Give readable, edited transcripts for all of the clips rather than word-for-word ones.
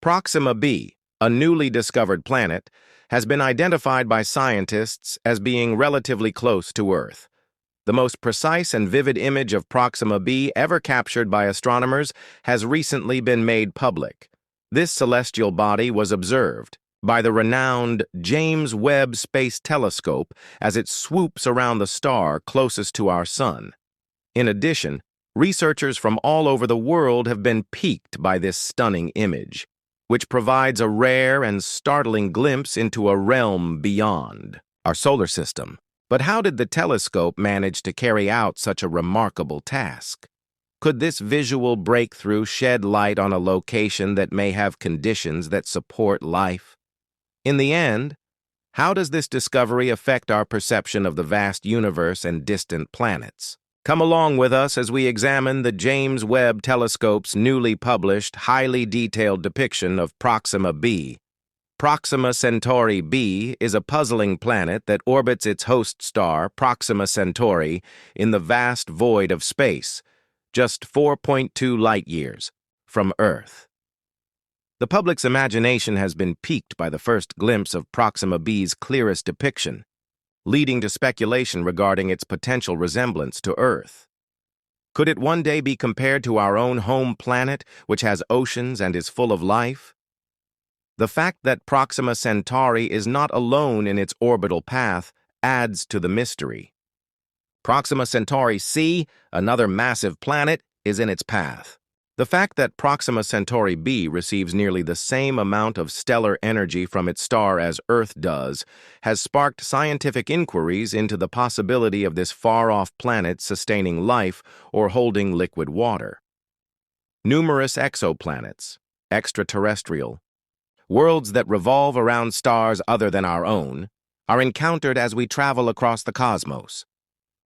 Proxima b, a newly discovered planet, has been identified by scientists as being relatively close to Earth. The most precise and vivid image of Proxima b ever captured by astronomers has recently been made public. This celestial body was observed by the renowned James Webb Space Telescope as it swoops around the star closest to our Sun. In addition, researchers from all over the world have been piqued by this stunning image, which provides a rare and startling glimpse into a realm beyond our solar system. But how did the telescope manage to carry out such a remarkable task? Could this visual breakthrough shed light on a location that may have conditions that support life? In the end, how does this discovery affect our perception of the vast universe and distant planets? Come along with us as we examine the James Webb Telescope's newly published, highly detailed depiction of Proxima b. Proxima Centauri b is a puzzling planet that orbits its host star, Proxima Centauri, in the vast void of space, just 4.2 light-years from Earth. The public's imagination has been piqued by the first glimpse of Proxima b's clearest depiction, leading to speculation regarding its potential resemblance to Earth. Could it one day be compared to our own home planet, which has oceans and is full of life? The fact that Proxima Centauri is not alone in its orbital path adds to the mystery. Proxima Centauri c, another massive planet, is in its path. The fact that Proxima Centauri b receives nearly the same amount of stellar energy from its star as Earth does has sparked scientific inquiries into the possibility of this far-off planet sustaining life or holding liquid water. Numerous exoplanets, extraterrestrial, worlds that revolve around stars other than our own, are encountered as we travel across the cosmos.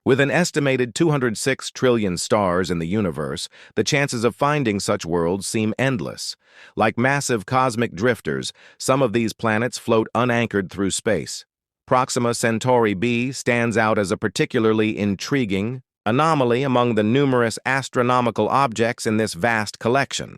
With an estimated 206 trillion stars in the universe, the chances of finding such worlds seem endless. Like massive cosmic drifters, some of these planets float unanchored through space. Proxima Centauri b stands out as a particularly intriguing anomaly among the numerous astronomical objects in this vast collection.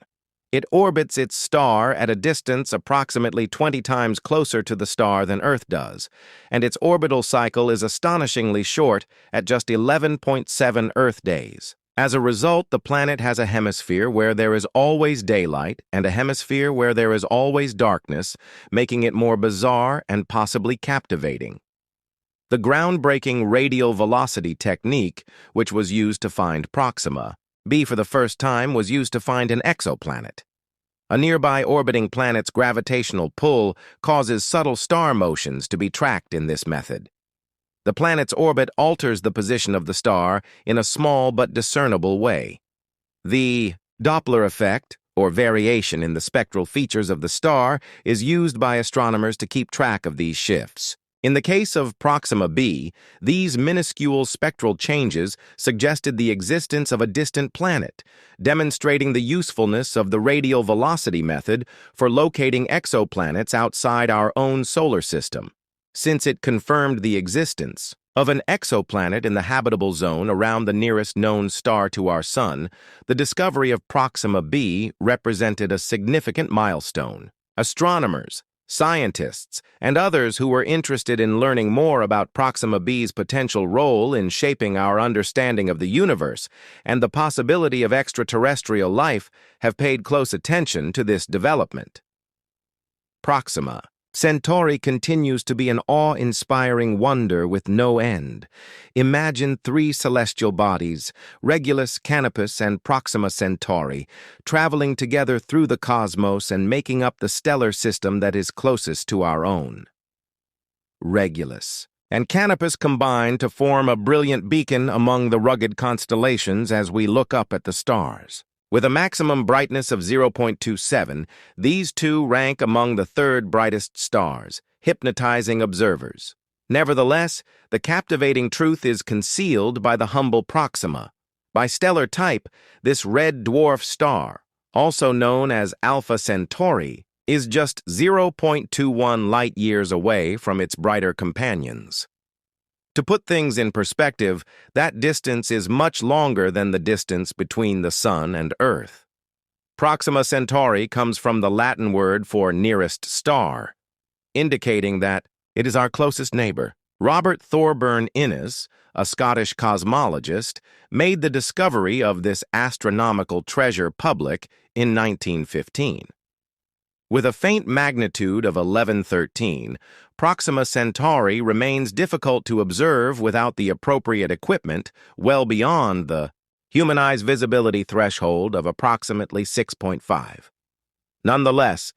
It orbits its star at a distance approximately 20 times closer to the star than Earth does, and its orbital cycle is astonishingly short at just 11.7 Earth days. As a result, the planet has a hemisphere where there is always daylight and a hemisphere where there is always darkness, making it more bizarre and possibly captivating. The groundbreaking radial velocity technique, which was used to find Proxima b for the first time, was used to find an exoplanet. A nearby orbiting planet's gravitational pull causes subtle star motions to be tracked in this method. The planet's orbit alters the position of the star in a small but discernible way. The Doppler effect, or variation in the spectral features of the star, is used by astronomers to keep track of these shifts. In the case of Proxima b, these minuscule spectral changes suggested the existence of a distant planet, demonstrating the usefulness of the radial velocity method for locating exoplanets outside our own solar system, since it confirmed the existence of an exoplanet in the habitable zone around the nearest known star to our Sun. The discovery of Proxima b represented a significant milestone. Astronomers, scientists, and others who were interested in learning more about Proxima b's potential role in shaping our understanding of the universe and the possibility of extraterrestrial life have paid close attention to this development. Proxima Centauri continues to be an awe-inspiring wonder with no end. Imagine three celestial bodies, Regulus, Canopus, and Proxima Centauri, traveling together through the cosmos and making up the stellar system that is closest to our own. Regulus and Canopus combine to form a brilliant beacon among the rugged constellations as we look up at the stars. With a maximum brightness of 0.27, these two rank among the third brightest stars, hypnotizing observers. Nevertheless, the captivating truth is concealed by the humble Proxima. By stellar type, this red dwarf star, also known as Alpha Centauri, is just 0.21 light-years away from its brighter companions. To put things in perspective, that distance is much longer than the distance between the Sun and Earth. Proxima Centauri comes from the Latin word for nearest star, indicating that it is our closest neighbor. Robert Thorburn Innes, a Scottish cosmologist, made the discovery of this astronomical treasure public in 1915. With a faint magnitude of 1113, Proxima Centauri remains difficult to observe without the appropriate equipment, well beyond the human-eyes visibility threshold of approximately 6.5. Nonetheless,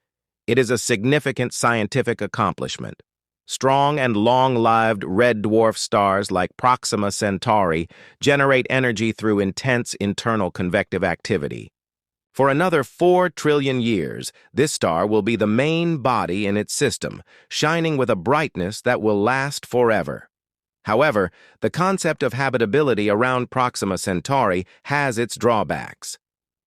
it is a significant scientific accomplishment. Strong and long-lived red dwarf stars like Proxima Centauri generate energy through intense internal convective activity. For another 4 trillion years, this star will be the main body in its system, shining with a brightness that will last forever. However, the concept of habitability around Proxima Centauri has its drawbacks.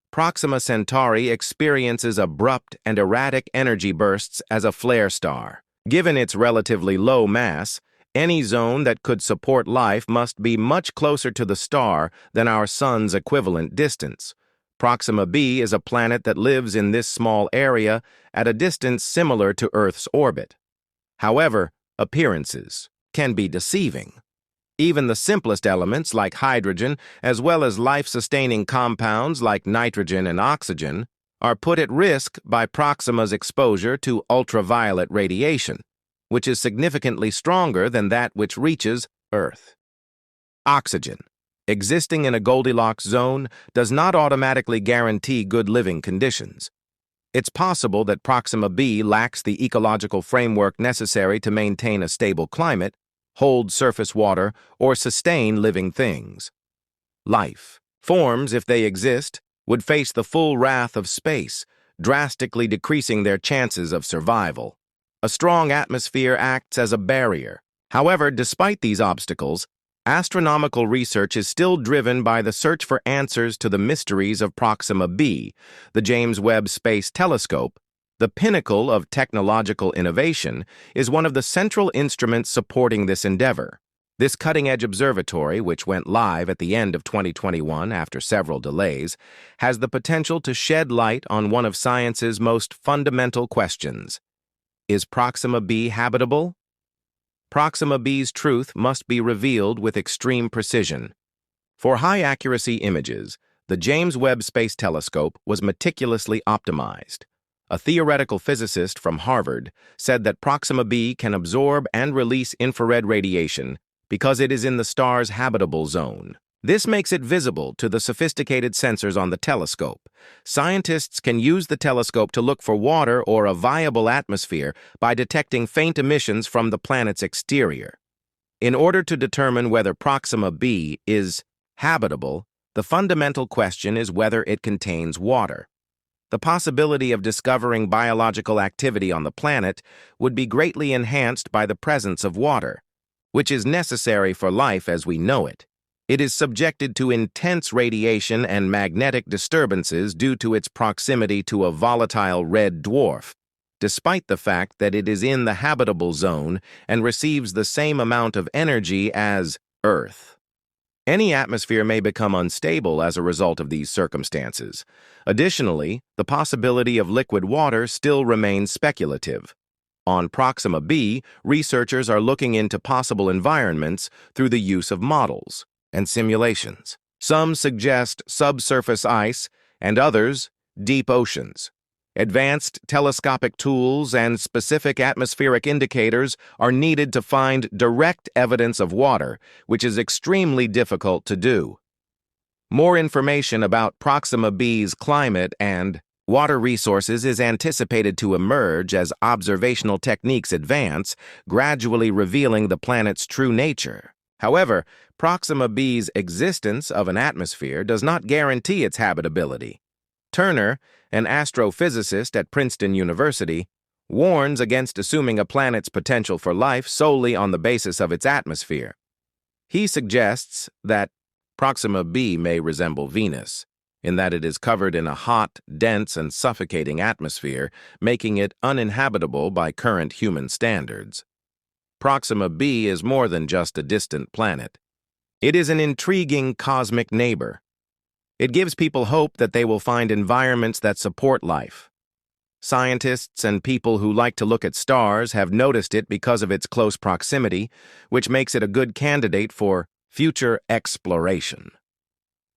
Proxima Centauri experiences abrupt and erratic energy bursts as a flare star. Given its relatively low mass, any zone that could support life must be much closer to the star than our Sun's equivalent distance. Proxima b is a planet that lives in this small area at a distance similar to Earth's orbit. However, appearances can be deceiving. Even the simplest elements like hydrogen, as well as life-sustaining compounds like nitrogen and oxygen, are put at risk by Proxima's exposure to ultraviolet radiation, which is significantly stronger than that which reaches Earth. Oxygen, existing in a Goldilocks zone, does not automatically guarantee good living conditions. It's possible that Proxima b lacks the ecological framework necessary to maintain a stable climate, hold surface water, or sustain living things. Life forms, if they exist, would face the full wrath of space, drastically decreasing their chances of survival. A strong atmosphere acts as a barrier. However, despite these obstacles, astronomical research is still driven by the search for answers to the mysteries of Proxima b. The James Webb Space Telescope, the pinnacle of technological innovation, is one of the central instruments supporting this endeavor. This cutting-edge observatory, which went live at the end of 2021 after several delays, has the potential to shed light on one of science's most fundamental questions. Is Proxima b habitable? Proxima b's truth must be revealed with extreme precision. For high-accuracy images, the James Webb Space Telescope was meticulously optimized. A theoretical physicist from Harvard said that Proxima b can absorb and release infrared radiation because it is in the star's habitable zone. This makes it visible to the sophisticated sensors on the telescope. Scientists can use the telescope to look for water or a viable atmosphere by detecting faint emissions from the planet's exterior. In order to determine whether Proxima b is habitable, the fundamental question is whether it contains water. The possibility of discovering biological activity on the planet would be greatly enhanced by the presence of water, which is necessary for life as we know it. It is subjected to intense radiation and magnetic disturbances due to its proximity to a volatile red dwarf, despite the fact that it is in the habitable zone and receives the same amount of energy as Earth. Any atmosphere may become unstable as a result of these circumstances. Additionally, the possibility of liquid water still remains speculative. On Proxima b, researchers are looking into possible environments through the use of models and simulations. Some suggest subsurface ice, and others, deep oceans. Advanced telescopic tools and specific atmospheric indicators are needed to find direct evidence of water, which is extremely difficult to do. More information about Proxima b's climate and water resources is anticipated to emerge as observational techniques advance, gradually revealing the planet's true nature. However, Proxima b's existence of an atmosphere does not guarantee its habitability. Turner, an astrophysicist at Princeton University, warns against assuming a planet's potential for life solely on the basis of its atmosphere. He suggests that Proxima b may resemble Venus, in that it is covered in a hot, dense, and suffocating atmosphere, making it uninhabitable by current human standards. Proxima b is more than just a distant planet. It is an intriguing cosmic neighbor. It gives people hope that they will find environments that support life. Scientists and people who like to look at stars have noticed it because of its close proximity, which makes it a good candidate for future exploration.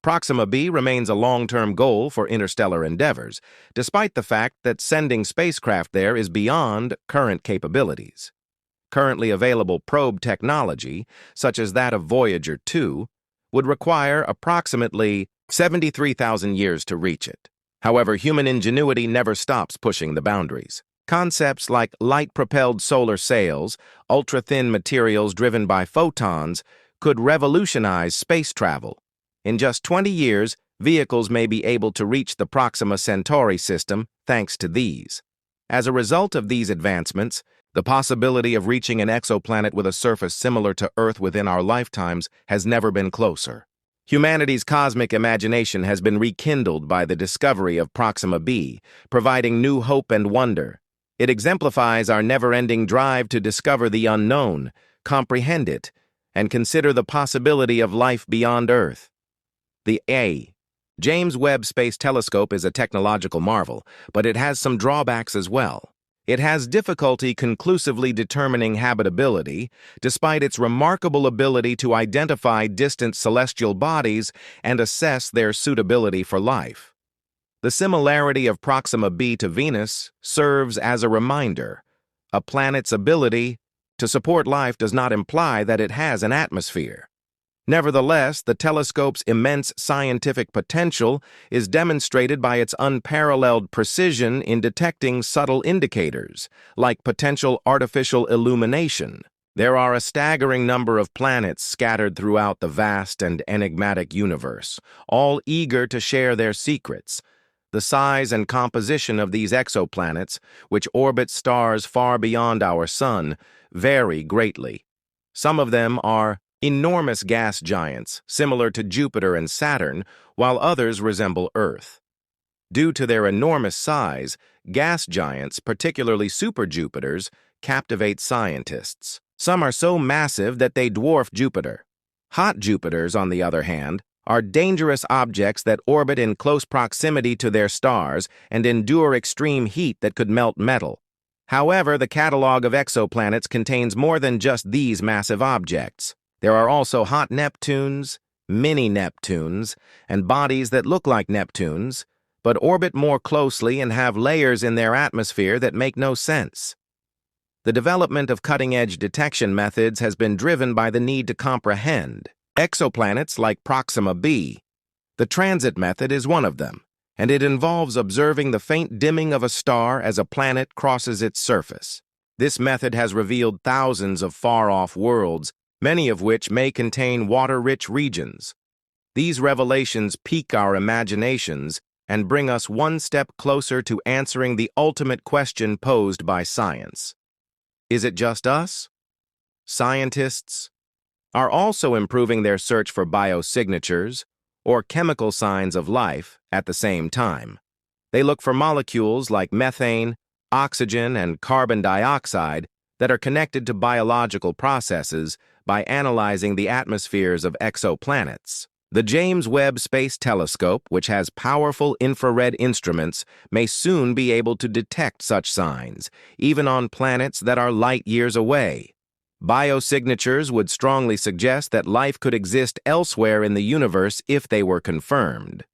Proxima b remains a long-term goal for interstellar endeavors, despite the fact that sending spacecraft there is beyond current capabilities. Currently available probe technology, such as that of Voyager 2, would require approximately 73,000 years to reach it. However, human ingenuity never stops pushing the boundaries. Concepts like light-propelled solar sails, ultra-thin materials driven by photons, could revolutionize space travel. In just 20 years, vehicles may be able to reach the Proxima Centauri system thanks to these. As a result of these advancements, the possibility of reaching an exoplanet with a surface similar to Earth within our lifetimes has never been closer. Humanity's cosmic imagination has been rekindled by the discovery of Proxima b, providing new hope and wonder. It exemplifies our never-ending drive to discover the unknown, comprehend it, and consider the possibility of life beyond Earth. The James Webb Space Telescope is a technological marvel, but it has some drawbacks as well. It has difficulty conclusively determining habitability, despite its remarkable ability to identify distant celestial bodies and assess their suitability for life. The similarity of Proxima b to Venus serves as a reminder. A planet's ability to support life does not imply that it has an atmosphere. Nevertheless, the telescope's immense scientific potential is demonstrated by its unparalleled precision in detecting subtle indicators, like potential artificial illumination. There are a staggering number of planets scattered throughout the vast and enigmatic universe, all eager to share their secrets. The size and composition of these exoplanets, which orbit stars far beyond our Sun, vary greatly. Some of them are enormous gas giants, similar to Jupiter and Saturn, while others resemble Earth. Due to their enormous size, gas giants, particularly superjupiters, captivate scientists. Some are so massive that they dwarf Jupiter. Hot Jupiters, on the other hand, are dangerous objects that orbit in close proximity to their stars and endure extreme heat that could melt metal. However, the catalog of exoplanets contains more than just these massive objects. There are also hot Neptunes, mini-Neptunes, and bodies that look like Neptunes, but orbit more closely and have layers in their atmosphere that make no sense. The development of cutting-edge detection methods has been driven by the need to comprehend exoplanets like Proxima b. The transit method is one of them, and it involves observing the faint dimming of a star as a planet crosses its surface. This method has revealed thousands of far-off worlds, many of which may contain water-rich regions. These revelations pique our imaginations and bring us one step closer to answering the ultimate question posed by science. Is it just us? Scientists are also improving their search for biosignatures, or chemical signs of life, at the same time. They look for molecules like methane, oxygen, and carbon dioxide that are connected to biological processes by analyzing the atmospheres of exoplanets. The James Webb Space Telescope, which has powerful infrared instruments, may soon be able to detect such signs, even on planets that are light years away. Biosignatures would strongly suggest that life could exist elsewhere in the universe if they were confirmed.